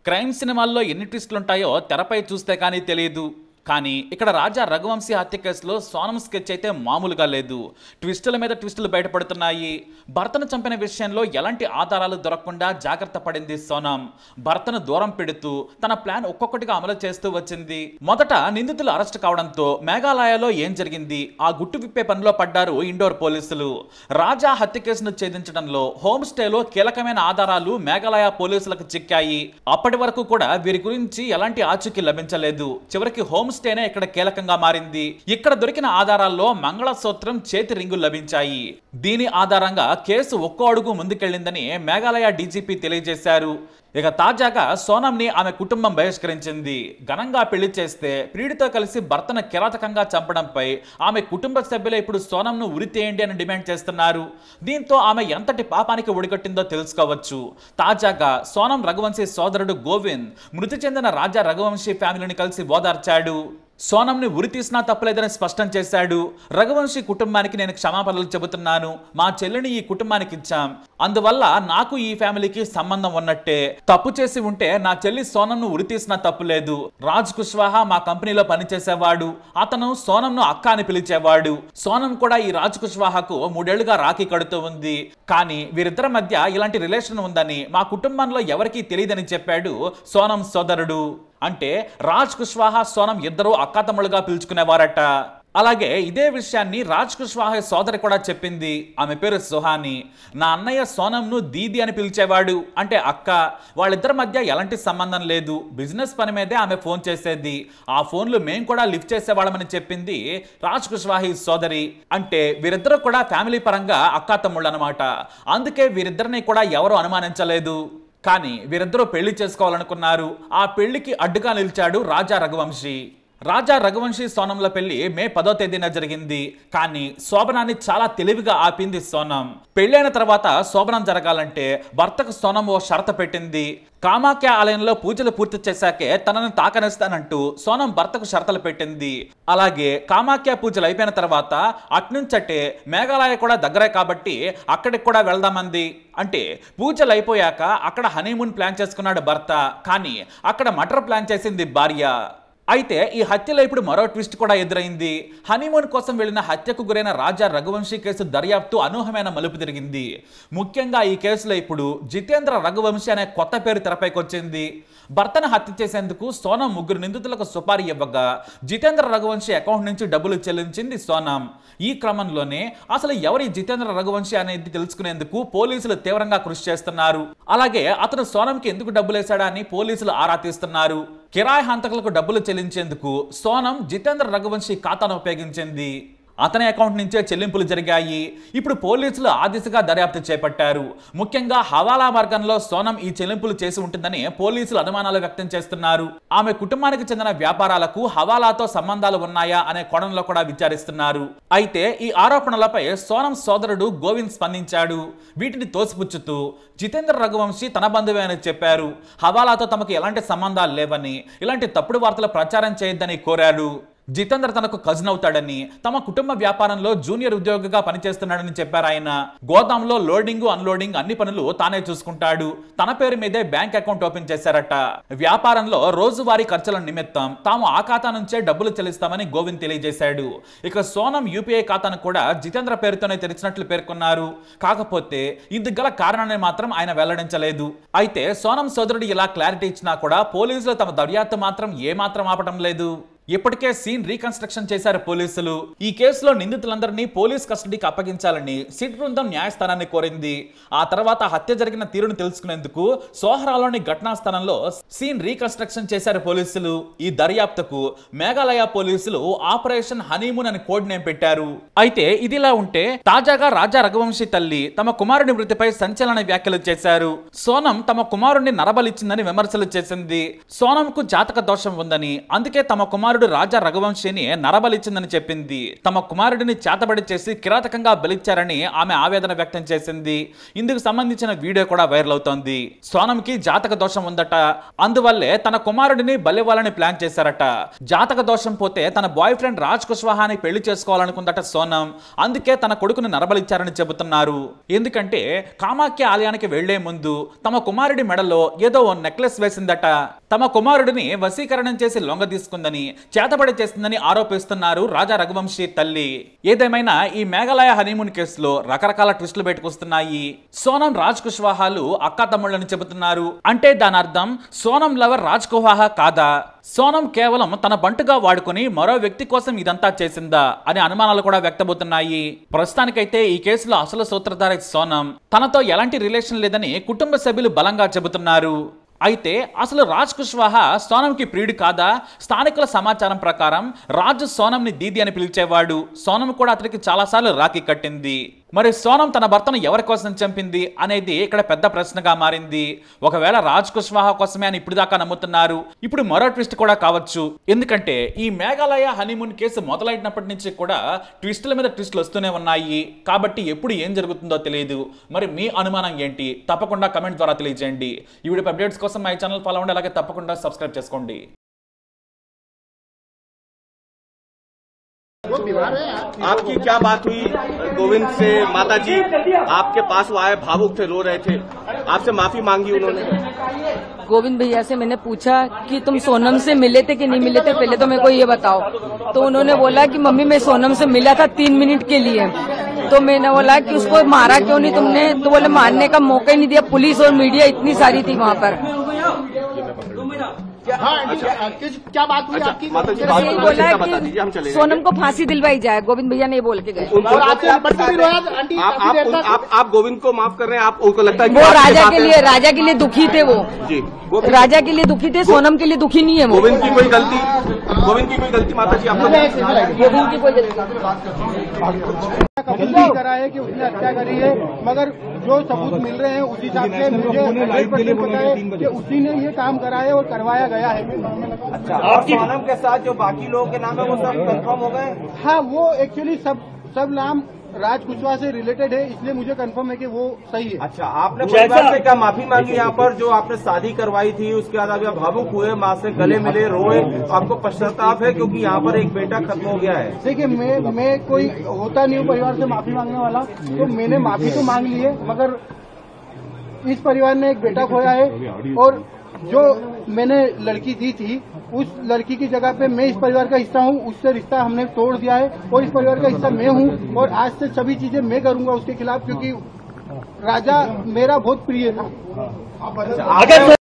Crime సినిమాల్లో ఎన్ని ట్విస్టులు ఉంటాయో తెరపై చూస్తే కానీ తెలియదు. కానీ ఇక్కడ రాజా రఘువంశీ హత్య కేసులో సోనం స్కెచ్ అయితే మామూలుగా లేదు. ట్విస్టుల మీద ట్విస్టులు బయటపడుతున్నాయి. భర్తను చంపిన విషయంలో ఎలాంటి ఆధారాలు దొరకకుండా జాగ్రత్త పడింది సోనం. భర్తను దూరం పెడుతూ తన ప్లాన్ ఒక్కొక్కటిగా అమలు చేస్తూ వచ్చింది. మొదట నిందితులు అరెస్ట్ కావడంతో మేఘాలయలో ఏం జరిగింది ఆ గుట్టు విప్పే పనిలో పడ్డారు ఇండోర్ పోలీసులు. రాజా హత్య కేసును ఛేదించడంలో హోమ్ స్టేలో కీలకమైన ఆధారాలు మేఘాలయ పోలీసులకు చిక్కాయి. అప్పటి వరకు కూడా వీరి గురించి ఎలాంటి ఆచూకీ లభించలేదు. చివరికి హోమ్ స్టేనే ఇక్కడ కీలకంగా మారింది. ఇక్కడ దొరికిన ఆధారాల్లో మంగళసూత్రం, చేతి రింగులు లభించాయి. దీని ఆధారంగా కేసు ఒక్కో అడుగు ముందుకెళ్లిందని మేఘాలయ డీజీపీ తెలియజేశారు. ఇక తాజాగా సోనంని ఆమె కుటుంబం బహిష్కరించింది. ఘనంగా పెళ్లి చేస్తే ప్రియుడితో కలిసి భర్తను కిరాతకంగా చంపడంపై ఆమె కుటుంబ సభ్యులు ఇప్పుడు సోనంను ఉరితీయండి అని డిమాండ్ చేస్తున్నారు. దీంతో ఆమె ఎంతటి పాపానికి ఒడిగట్టిందో తెలుసుకోవచ్చు. తాజాగా సోనం రఘువంశీ సోదరుడు గోవింద్ మృతి చెందిన రాజా రఘువంశీ ఫ్యామిలీని కలిసి ఓదార్చాడు. సోనంని ఉరి తీసినా తప్పలేదని స్పష్టం చేశాడు. రఘువంశీ కుటుంబానికి నేను క్షమాపణలు చెబుతున్నాను. మా చెల్లిని ఈ కుటుంబానికి ఇచ్చాం. అందువల్ల నాకు ఈ ఫ్యామిలీకి సంబంధం ఉన్నట్టే. తప్పు చేసి ఉంటే నా చెల్లి సోనంను ఉరి తీసినా తప్పులేదు. రాజ్ కుష్వాహా మా కంపెనీలో పనిచేసేవాడు. అతను సోనంను అక్క అని పిలిచేవాడు. సోనం కూడా ఈ రాజ్ కుష్వాహాకు 3 ఏళ్లుగా రాఖీ కడుతూ ఉంది. కానీ వీరిద్దరి మధ్య ఇలాంటి రిలేషన్ ఉందని మా కుటుంబంలో ఎవరికీ తెలియదని చెప్పాడు సోనం సోదరుడు. అంటే రాజ్ కుష్వాహా, సోనం ఇద్దరు అక్కాతమ్ములుగా పిలుచుకునేవారట. అలాగే ఇదే విషయాన్ని రాజ్ కుష్వాహా సోదరి కూడా చెప్పింది. ఆమె పేరు సుహాని. నా అన్నయ్య సోనంను దీది అని పిలిచేవాడు, అంటే అక్క. వాళ్ళిద్దరి మధ్య ఎలాంటి సంబంధం లేదు. బిజినెస్ పని మీదే ఆమె ఫోన్ చేసేది. ఆ ఫోన్లు మేం కూడా లిఫ్ట్ చేసేవాళ్ళమని చెప్పింది రాజ్ కుష్వాహా సోదరి. అంటే వీరిద్దరు కూడా ఫ్యామిలీ పరంగా అక్కాతమ్ముళ్ళు అనమాట. అందుకే వీరిద్దరిని కూడా ఎవరు అనుమానించలేదు. కానీ వీరిద్దరూ పెళ్లి చేసుకోవాలనుకున్నారు. ఆ పెళ్లికి అడ్డుగా నిలిచాడు రాజా రఘువంశీ. రాజా రఘువంశీ సోనంల పెళ్లి మే 10వ తేదీన జరిగింది. కానీ శోభనాన్ని చాలా తెలివిగా ఆపింది సోనం. పెళ్లైన తర్వాత శోభనం జరగాలంటే భర్తకు సోనం ఓ షరతు పెట్టింది. కామాఖ్య ఆలయంలో పూజలు పూర్తి చేశాకే తనను తాకనిస్తానంటూ సోనం భర్తకు షరతులు పెట్టింది. అలాగే కామాఖ్య పూజలు అయిపోయిన తర్వాత అట్నుంచటే మేఘాలయ కూడా దగ్గరే కాబట్టి అక్కడికి కూడా వెళ్దామంది. అంటే పూజలు అయిపోయాక అక్కడ హనీమూన్ ప్లాన్ చేసుకున్నాడు భర్త. కానీ అక్కడ మటర్ ప్లాన్ చేసింది భార్య. అయితే ఈ హత్యలో ఇప్పుడు మరో ట్విస్ట్ కూడా ఎదురైంది. హనీమూన్ కోసం వెళ్లిన హత్యకు గురైన రాజా రఘువంశీ కేసు దర్యాప్తు అనూహ్యమైన మలుపు తిరిగింది. ముఖ్యంగా ఈ కేసులో ఇప్పుడు జితేంద్ర రఘువంశీ అనే కొత్త పేరు తెరపైకి వచ్చింది. భర్తను హత్య చేసేందుకు సోనం 3 నిందితులకు సుపారీ ఇవ్వగా జితేంద్ర రఘువంశీ అకౌంట్ నుంచి డబ్బులు చెల్లించింది సోనం. ఈ క్రమంలోనే అసలు ఎవరి జితేంద్ర రఘువంశీ అనేది తెలుసుకునేందుకు పోలీసులు తీవ్రంగా కృషి చేస్తున్నారు. అలాగే అతను సోనంకి ఎందుకు డబ్బులు వేశాడా అని పోలీసులు ఆరా తీస్తున్నారు. కిరాయి హంతకులకు డబ్బులు చెల్లించేందుకు సోనం జితేంద్ర రఘువంశీ ఖాతాను ఉపయోగించింది. అతని అకౌంట్ నుంచే చెల్లింపులు జరిగాయి. ఇప్పుడు పోలీసులు ఆ దిశగా దర్యాప్తు చేపట్టారు. ముఖ్యంగా హవాలా మార్గంలో సోనం ఈ చెల్లింపులు చేసి ఉంటుందని పోలీసులు అనుమానాలు వ్యక్తం చేస్తున్నారు. ఆమె కుటుంబానికి చెందిన వ్యాపారాలకు హవాలాతో సంబంధాలు ఉన్నాయా అనే కోణంలో కూడా విచారిస్తున్నారు. అయితే ఈ ఆరోపణలపై సోనం సోదరుడు గోవింద్ స్పందించాడు. వీటిని తోసిపుచ్చుతూ జితేంద్ర రఘువంశీ తన బంధువే అని చెప్పారు. హవాలాతో తమకు ఎలాంటి సంబంధాలు లేవని, ఇలాంటి తప్పుడు వార్తలు ప్రచారం చేయొద్దని కోరాడు. జితేంద్ర తనకు కజిన్ అవుతాడని, తమ కుటుంబ వ్యాపారంలో జూనియర్ ఉద్యోగిగా పనిచేస్తున్నాడని చెప్పారు ఆయన. గోదాంలో లోడింగ్, అన్లోడింగ్ అన్ని పనులు తానే చూసుకుంటాడు. తన పేరు మీదే బ్యాంక్ అకౌంట్ ఓపెన్ చేశారట. వ్యాపారంలో రోజువారీ ఖర్చుల నిమిత్తం తాము ఆ ఖాతా నుంచే డబ్బులు చెల్లిస్తామని గోవింద్ తెలియజేశాడు. ఇక సోనం యూపీఐ ఖాతాను కూడా జితేంద్ర పేరుతోనే తెరిచినట్లు పేర్కొన్నారు. కాకపోతే ఇందుకు గల కారణాన్ని మాత్రం ఆయన వెల్లడించలేదు. అయితే సోనం సోదరుడు ఇలా క్లారిటీ ఇచ్చినా కూడా పోలీసులు తమ దర్యాప్తు మాత్రం ఏమాత్రం ఆపటం లేదు. ఇప్పటికే సీన్ రీకన్స్ట్రక్షన్ చేశారు పోలీసులు. ఈ కేసులో నిందితులందరినీ పోలీస్ కస్టడీకి అప్పగించాలని సిట్ బృందం న్యాయస్థానాన్ని కోరింది. ఆ తర్వాత హత్య జరిగిన తీరును తెలుసుకునేందుకు సోహరాలోని ఘటనా స్థలంలో సీన్ రీకన్స్ట్రక్షన్ చేశారు పోలీసులు. ఈ దర్యాప్తుకు మేఘాలయ పోలీసులు ఆపరేషన్ హనీమూన్ అని కోడ్ నేమ్ పెట్టారు. అయితే ఇదిలా ఉంటే తాజాగా రాజా రఘువంశీ తల్లి తమ కుమారుడి మృతిపై సంచలన వ్యాఖ్యలు చేశారు. సోనం తమ కుమారుడిని నరబలిచ్చిందని విమర్శలు చేసింది. సోనంకు జాతక దోషం ఉందని, అందుకే తమ కుమారుడు కుమారుడు రాజా రఘువంశీని నరబలిచ్చిందని చెప్పింది. తమ కుమారుడిని చేతబడి చేసి కిరాతకంగా బలిచ్చారని ఆమె ఆవేదన వ్యక్తం చేసింది. ఇందుకు సంబంధించిన వీడియో కూడా వైరల్ అవుతోంది. సోనంకి జాతక దోషం ఉందట, అందువల్లే తన కుమారుడిని బలివ్వాలని ప్లాన్ చేశారట. జాతక దోషం పోతే తన బాయ్ ఫ్రెండ్ రాజ్ కుష్వాహాని పెళ్లి చేసుకోవాలనుకుందట సోనం. అందుకే తన కొడుకుని నరబలిచ్చారని చెబుతున్నారు. ఎందుకంటే కామాఖ్య ఆలయానికి వెళ్లే ముందు తమ కుమారుడి మెడలో ఏదో ఓ నెక్లెస్ వేసిందట. తమ కుమారుడిని వశీకరణం చేసి లొంగ తీసుకుందని, చేతబడి చేస్తుందని ఆరోపిస్తున్నారు రాజా రఘువంశీ తల్లి. ఏదేమైనా ఈ మేఘాలయ హనీమూన్ కేసులో రకరకాల ట్విస్టులు బయటకొస్తున్నాయి. సోనం రాజ్ కుష్వాహాలు అక్కా తమ్ముళ్ళని చెబుతున్నారు. అంటే దాని అర్థం సోనం లవర్ రాజ్ కుష్వాహా కాదా? సోనం కేవలం తన బంటుగా వాడుకుని మరో వ్యక్తి కోసం ఇదంతా చేసిందా అనే అనుమానాలు కూడా వ్యక్తమవుతున్నాయి. ప్రస్తుతానికైతే ఈ కేసులో అసలు సూత్రధారి సోనం. తనతో ఎలాంటి రిలేషన్ లేదని కుటుంబ సభ్యులు బలంగా చెబుతున్నారు. అయితే అసలు రాజ్ కుష్వాహా సోనంకి ప్రియుడు కాదా? స్థానికుల సమాచారం ప్రకారం రాజు సోనంని దీది అని పిలిచేవాడు. సోనం కూడా అతనికి చాలాసార్లు రాఖీ కట్టింది. మరి సోనం తన భర్తను ఎవరి కోసం చంపింది అనేది ఇక్కడ పెద్ద ప్రశ్నగా మారింది. ఒకవేళ రాజ్ కుష్వాహా కోసమే అని ఇప్పుడు దాకా నమ్ముతున్నారు. ఇప్పుడు మరో ట్విస్ట్ కూడా కావచ్చు. ఎందుకంటే ఈ మేఘాలయ హనీమూన్ కేసు మొదలైనప్పటి నుంచి కూడా ట్విస్టుల మీద ట్విస్టులు వస్తూనే ఉన్నాయి. కాబట్టి ఎప్పుడు ఏం జరుగుతుందో తెలియదు. మరి మీ అనుమానం ఏంటి? తప్పకుండా కమెంట్ ద్వారా తెలియజేయండి. ఈ వీడియో అప్డేట్స్ కోసం మా ఛానల్ ఫాలో అవ్వండి. అలాగే తప్పకుండా సబ్స్క్రైబ్ చేసుకోండి. आपकी क्या बात हुई गोविंद से? माता जी आपके पास वो आए, भावुक थे, रो रहे थे, आपसे माफी मांगी उन्होंने? गोविंद भैया से मैंने पूछा कि तुम सोनम से मिले थे कि नहीं मिले थे, पहले तो मेरे को ये बताओ। तो उन्होंने बोला कि मम्मी मैं सोनम से मिला था 3 मिनट के लिए। तो मैंने बोला कि उसको मारा क्यों नहीं तुमने? तो बोले मारने का मौका ही नहीं दिया, पुलिस और मीडिया इतनी सारी थी वहाँ पर। क्या बात हुई आपकी? यही बोला कि सोनम को फांसी दिलवाई जाए, गोविंद भैया ने बोल के गए। आप गोविंद को माफ कर रहे हैं? आप उनको लगता है वो राजा के लिए दुखी थे, वो जी राजा के लिए दुखी थे, सोनम के लिए दुखी नहीं है वो। गोविंद की कोई गलती माता जी आपको? गोविंद की कोई गलती कबूल नहीं करा है कि उसने हत्या करी है, मगर जो सबूत मिल रहे हैं उस हिसाब से मुझे 100% पता है कि उसी ने ये काम करा है और करवाया गया है। अच्छा, और सोनम के साथ जो बाकी लोगों के नाम है वो सब कंफर्म हो गए? हाँ, वो एक्चुअली सब नाम राज कुशवाहा से रिलेटेड है, इसलिए मुझे कंफर्म है कि वो सही है। अच्छा, आपने परिवार से क्या माफी मांगी यहाँ पर? जो आपने शादी करवाई थी उसके बाद अभी भावुक हुए, माँ से गले मिले, रोए, आपको पश्चाताप है क्योंकि यहाँ पर एक बेटा खत्म हो गया है? देखिए, मैं कोई होता नहीं हूँ परिवार से माफी मांगने वाला, तो मैंने माफी तो मांग ली है, मगर इस परिवार ने एक बेटा खोया है और जो मैंने लड़की दी थी उस लड़की की जगह पे मैं इस परिवार का हिस्सा हूँ, उससे रिश्ता हमने तोड़ दिया है और इस परिवार का हिस्सा मैं हूँ और आज से सभी चीजें मैं करूंगा उसके खिलाफ, क्योंकि राजा मेरा बहुत प्रिय था। अगर